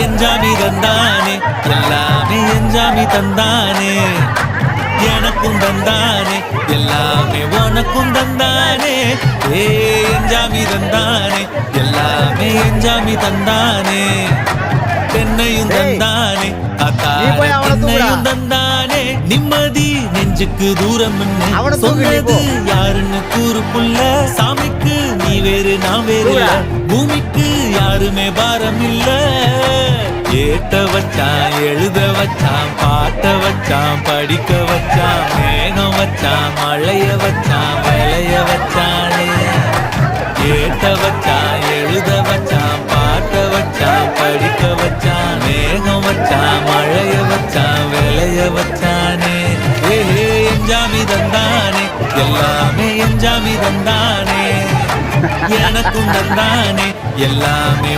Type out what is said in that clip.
எஞ்சாமி தந்தானே எல்லாமே எஞ்சாமி தந்தானே எனக்கும் தந்தானே எல்லாமே உனக்கும் தந்தானே ஏ எஞ்சாமி தந்தானே எல்லாமே எஞ்சாமி தந்தானே தென்னையும் தந்தானே தென்னையும் தந்தானே நிம்மதி நெஞ்சுக்கு தூரம் சொன்னது யாருன்னு கூறுப்புள்ள சாமிக்கு நீ வேறு நான் வேறு பூமிக்கு யாருமே பாரம் இல்ல ஏத்த வச்சான் எழுத வச்சான் பாட்ட வச்சான் படிக்க வச்சான் மேகம் வச்சான் மழைய வச்சான் விளைய வச்சானே ஏத்த வச்சான் எழுத வச்சான் பாட்ட வச்சான் படிக்க வச்சான் மேகம் வச்சான் மழைய வச்சான் விளைய வச்சானே ஏ எஞ்சாமி தந்தானே எல்லாமே எஞ்சாமி தந்தானே எனக்கும் தந்தானே எல்லாமே